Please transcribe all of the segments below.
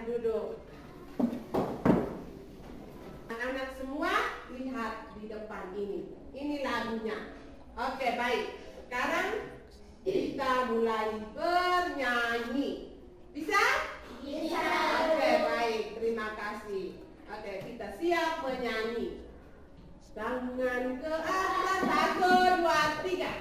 duduk. Anak-anak semua lihat di depan ini. Ini lagunya. Oke, baik. Sekarang kita mulai bernyanyi. Bisa? Bisa. Oke, baik. Terima kasih. Oke, kita siap menyanyi. Tangan ke atas, 1, 2, 3.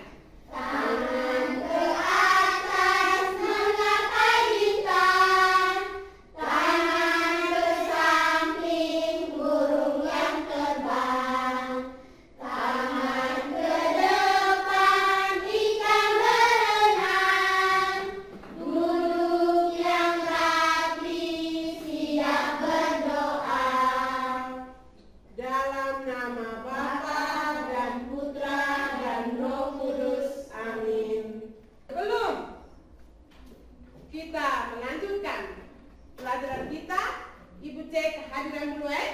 Tangan ke atas menggapai bintang, tangan ke samping burung yang terbang, tangan ke depan ikan berenang, duduk yang rapi siap berdoa. Dalam nama Bapa dan Putra dan Roh Kudus. Amin. Sebelum kita melanjutkan pelajaran kita, Ibu cek kehadiran dulu ya.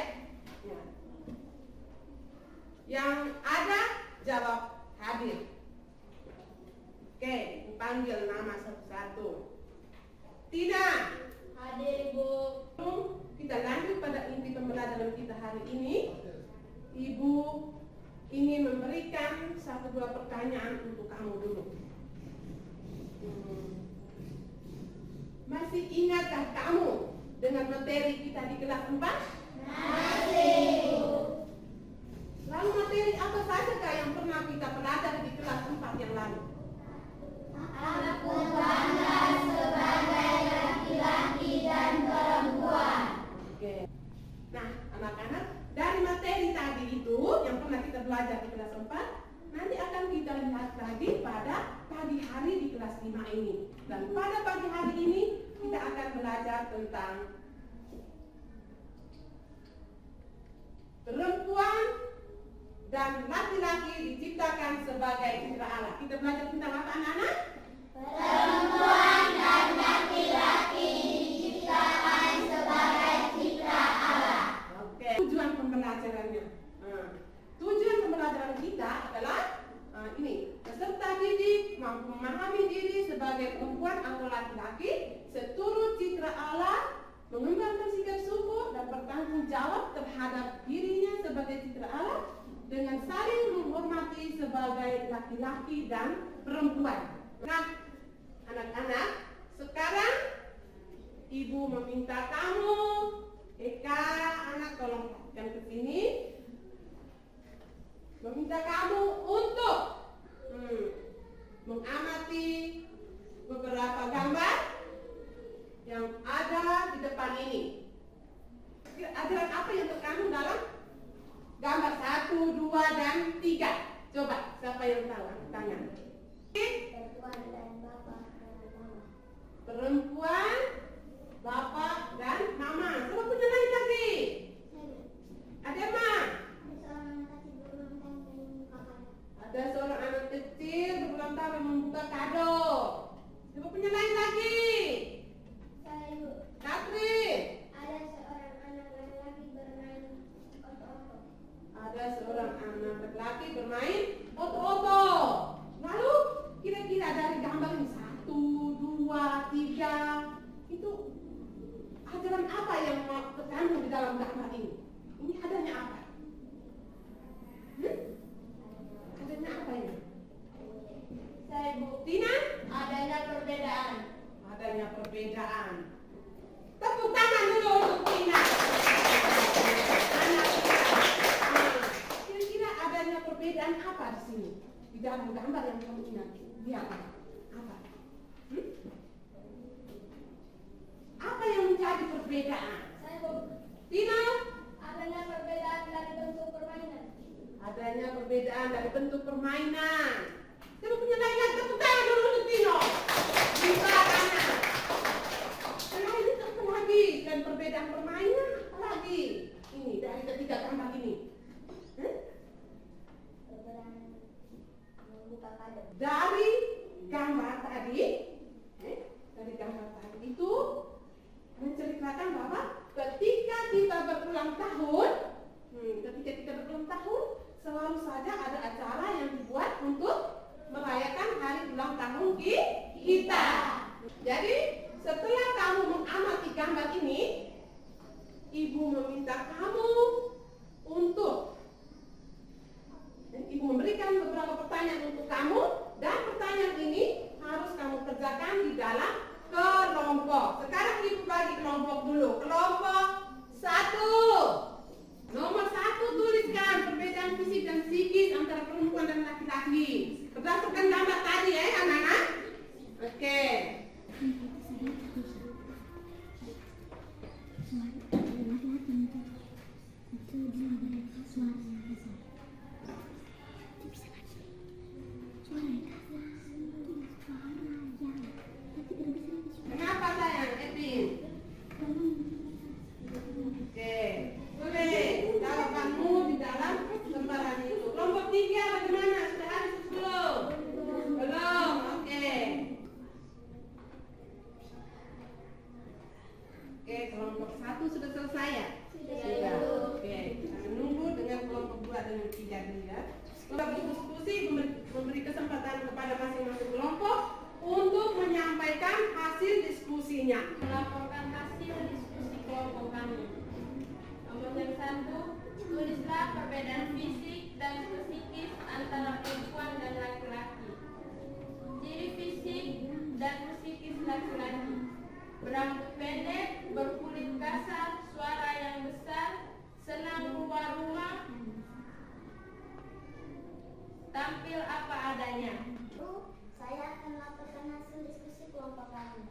Yang ada jawab hadir. Oke, panggil nama satu-satu. Tina. Hadir, Ibu. Kita lanjut pada inti pembelajaran kita hari ini. Ibu ingin memberikan 1-2 pertanyaan untuk kamu dulu. Masih ingatkah kamu dengan materi kita di kelas 4? Masih, Ibu. Lalu materi apa saja yang pernah kita pelajari di kelas 4 yang lalu? Aku bangga sebagai laki-laki dan perempuan. Oke. Nah, anak-anak, dari materi tadi itu yang pernah kita belajar di kelas 4, nanti akan kita lihat lagi pada pagi hari di kelas 5 ini. Dan pada pagi hari ini kita akan belajar tentang perempuan dan laki-laki diciptakan sebagai citra Allah. Kita belajar tentang apa, anak-anak? Perempuan dan laki-laki diciptakan sebagai citra Allah. Oke. Tujuan pembelajarannya. Tujuan pembelajaran kita adalah ini, peserta didik mampu memahami diri sebagai perempuan atau laki-laki seturut citra Allah, mengembangkan sikap syukur dan bertanggung jawab terhadap dirinya sebagai citra Allah dengan saling menghormati sebagai laki-laki dan perempuan. Nah, anak-anak, sekarang Ibu meminta kamu, Eka, anak tolong perhatikan ke sini. Meminta kamu untuk mengamati beberapa gambar yang ada di depan ini. Ajaran apa yang terkandung dalam gambar 1, 2, dan 3? Coba, siapa yang tahu? Angkat tangan. Perempuan dan bapak dan mama. Perempuan, bapak, dan mama. Coba punya lain lagi. Ada ma? Ada seorang anak kecil berulang tahun yang membuka kado. Coba punya lain lagi. Saya, Ibu. Katrin. Ada seorang anak laki-laki bermain oto-oto. Ada seorang anak laki bermain oto-oto. Lalu kira-kira dari gambar ini 1, 2, 3 itu ajaran apa yang terkandung di dalam gambar ini? Ini adanya apa? Adanya apa ini? Saya, Ibu. Tina? Adanya perbedaan. Adanya perbedaan. Tepuk tangan dulu untuk Tina. Anak kita. Kira-kira adanya perbedaan apa di sini? Di dalam gambar yang kamu lihat. Apa? Apa yang menjadi perbedaan? Saya, Ibu. Tina? Adanya perbedaan dari bentuk permainan. Adanya perbedaan dari bentuk permainan. Coba punya lain lagi, tepuk tangan dulu untuk Tino. Bisa anak. Selain itu apa lagi? Dan perbedaan permainan apa lagi? Ini dari ketiga gambar ini. Perbedaan membuka kado. Dari gambar tadi, itu menceritakan bahwa ketika kita berulang tahun, selalu saja ada acara yang dibuat untuk merayakan hari ulang tahun kita. Jadi setelah kamu mengamati gambar ini, Ibu meminta kamu untuk Ibu memberikan beberapa pertanyaan untuk kamu, dan pertanyaan ini harus kamu kerjakan di dalam kelompok. Sekarang Ibu bagi kelompok dulu. Kelompok 1. Nomor 1, tuliskan perbedaan fisik dan psikis antara perempuan dan laki-laki. Berdasarkan gambar tadi ya anak-anak. Oke. Kenapa sayang, Edwin? Oke, boleh jawabanmu di dalam lembaran itu. Kelompok 3 bagaimana? Sudah habis belum? Belum, oke. Oke, kelompok 1 sudah selesai ya? Sudah. Oke, kita menunggu dengan kelompok 2 dan 3 dulu ya. Kita berdiskusi, memberi kesempatan kepada masing-masing kelompok untuk menyampaikan hasil diskusinya. Melaporkan hasil diskusi kelompok kami. Nomor yang 1, tulislah perbedaan fisik dan psikis antara perempuan dan laki-laki. Ciri fisik dan psikis laki-laki: berambut pendek, berkulit kasar, suara yang besar, senang keluar rumah, tampil apa adanya. Saya akan melaporkan hasil diskusi kelompok kami.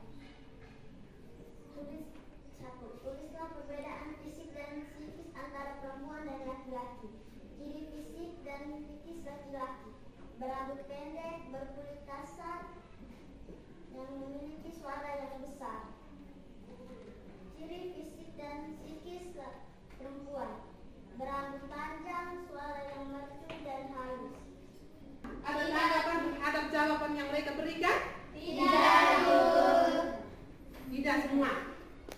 Tulislah perbedaan fisik dan psikis antara perempuan dan laki-laki. Ciri fisik dan psikis laki-laki: berambut pendek, berkulit kasar, yang memiliki suara yang besar. Ciri fisik dan psikis perempuan: berambut panjang, suara yang merdu dan halus. Ada tanggapan terhadap jawaban yang mereka berikan? Tidak semua.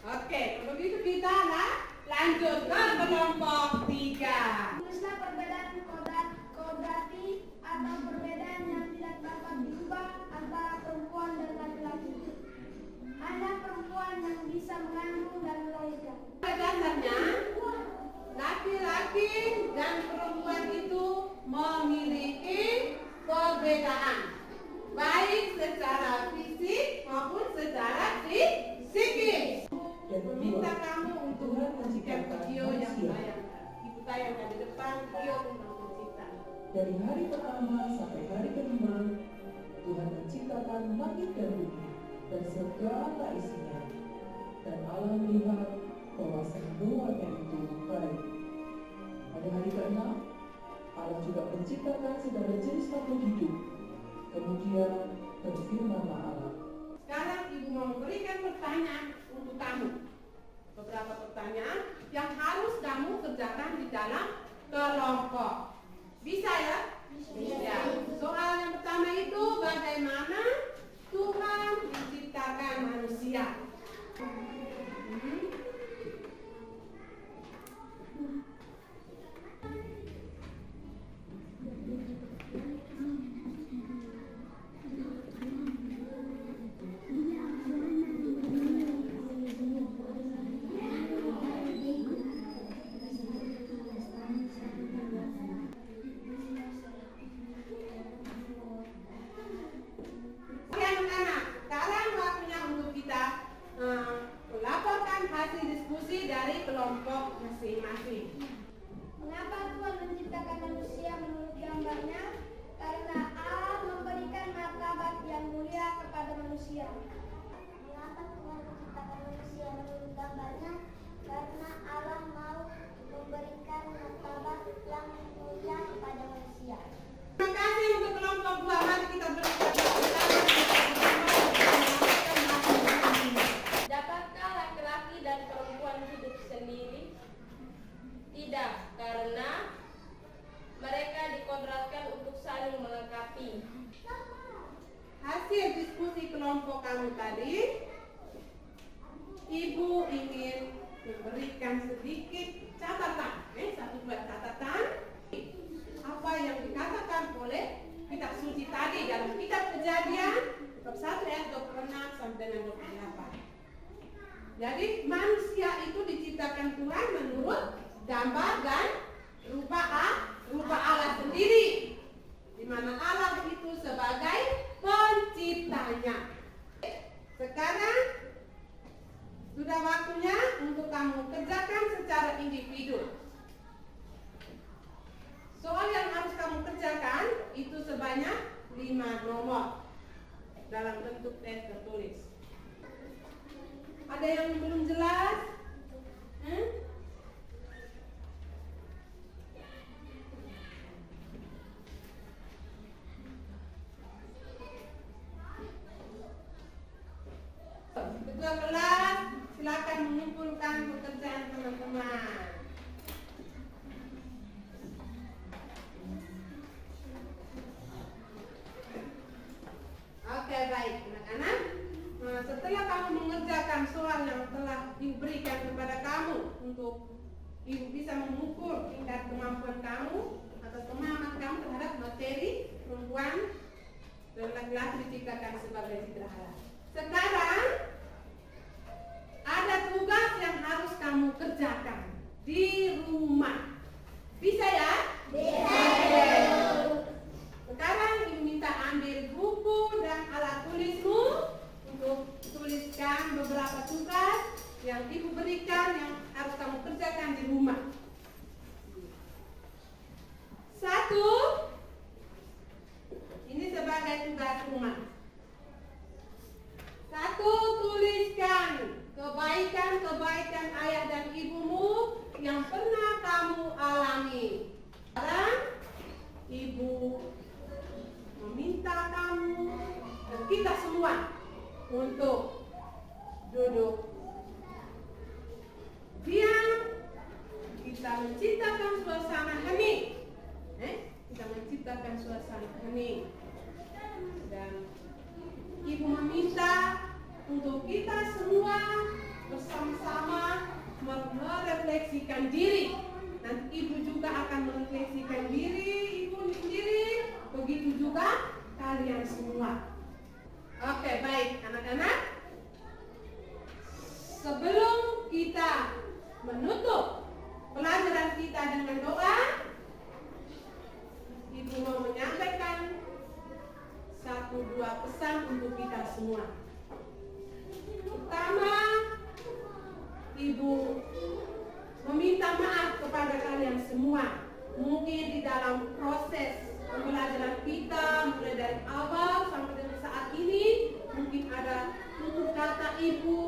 Oke, kalau begitu kita lanjut ke kelompok 3. Tulislah perbedaan kodrati atau perbedaan yang tidak dapat diubah antara perempuan dan laki-laki. Anak perempuan yang bisa mengandung dan melahirkan. Pada dasarnya, laki-laki dan perempuan itu memiliki perbedaan, baik secara fisik maupun secara psikis. Meminta kamu untuk menyaksikan video yang Ibu tayangkan di depan, video tentang penciptaan. Dari hari pertama sampai hari kelima, Tuhan menciptakan langit dan bumi dan segala isinya. Dan Allah melihat bahwa semuanya itu baik. Pada hari ke-6, Allah juga menciptakan segala jenis makhluk hidup. Kemudian berfirmanlah Allah. Sekarang Ibu mau memberikan pertanyaan untuk kamu. Beberapa pertanyaan yang harus kamu kerjakan di dalam kelompok. Bisa ya? Bisa. Soal yang pertama itu bagaimana Tuhan menciptakan manusia. Melaporkan hasil diskusi dari kelompok masing-masing. Mengapa Tuhan menciptakan manusia menurut gambarnya? Karena Allah memberikan martabat yang mulia kepada manusia. Mengapa Tuhan menciptakan manusia menurut gambarnya? Karena Allah mau memberikan martabat yang mulia kepada manusia. Terima kasih untuk kelompok 2. Mari kita berikan Dapatkah laki-laki dan perempuan hidup sendiri? Tidak, karena mereka dikodratkan untuk saling melengkapi. hasil diskusi kelompok kamu tadi. Ibu ingin untuk kamu kerjakan secara individu. Soal yang harus kamu kerjakan itu sebanyak 5 nomor dalam bentuk tes tertulis. Ada yang belum jelas? Ketua kelas, silakan mengumpulkan pekerjaan teman-teman. Oke, baik anak-anak. Nah, setelah kamu mengerjakan soal yang telah diberikan kepada kamu untuk ibu bisa mengukur tingkat kemampuan kamu atau pemahaman kamu terhadap materi perempuan dan laki-laki diciptakan sebagai citra halal. Sekarang ada tugas yang harus kamu kerjakan di rumah. Bisa ya? Bisa. Sekarang ibu minta ambil buku dan alat tulismu untuk tuliskan beberapa tugas yang ibu berikan yang harus kamu kerjakan di rumah. 1. Ini sebagai tugas rumah. 1. Tuliskan kebaikan-kebaikan ayah dan ibumu yang pernah kamu alami. Sekarang ibu meminta kamu dan kita semua untuk duduk diam. Kita menciptakan suasana hening. Kita menciptakan suasana hening. Dan ibu meminta untuk kita semua bersama-sama merefleksikan diri. Nanti ibu juga akan merefleksikan diri ibu sendiri. Begitu juga kalian semua. Oke, baik anak-anak. Sebelum kita menutup pelajaran kita dengan doa, ibu mau menyampaikan 1-2 pesan untuk kita semua. Pertama, ibu meminta maaf kepada kalian semua. Mungkin di dalam proses pembelajaran kita mulai dari awal sampai dengan saat ini mungkin ada tutur kata ibu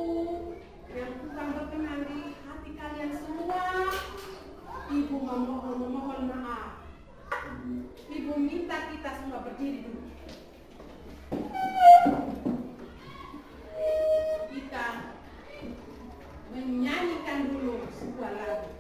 yang kurang berkenan di hati kalian semua. Ibu memohon maaf. Ibu minta kita semua berdiri dulu. Kita menyanyikan dulu sebuah lagu.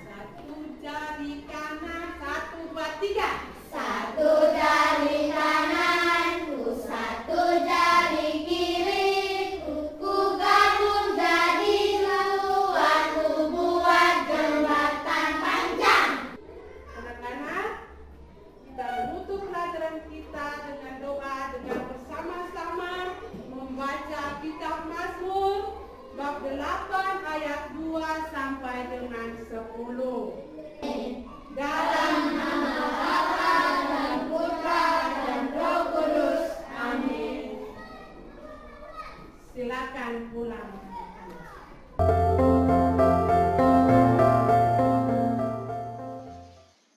1 jari kanan, 1, 2, 3. 1 jari kananku, 1 jari kiriku, ku gabung jadi 2, ku buat jembatan panjang. Anak-anak, kita menutup pelajaran kita dengan doa, dengan bersama-sama membaca kitab Mazmur bab 8 ayat 2 sampai dengan 10.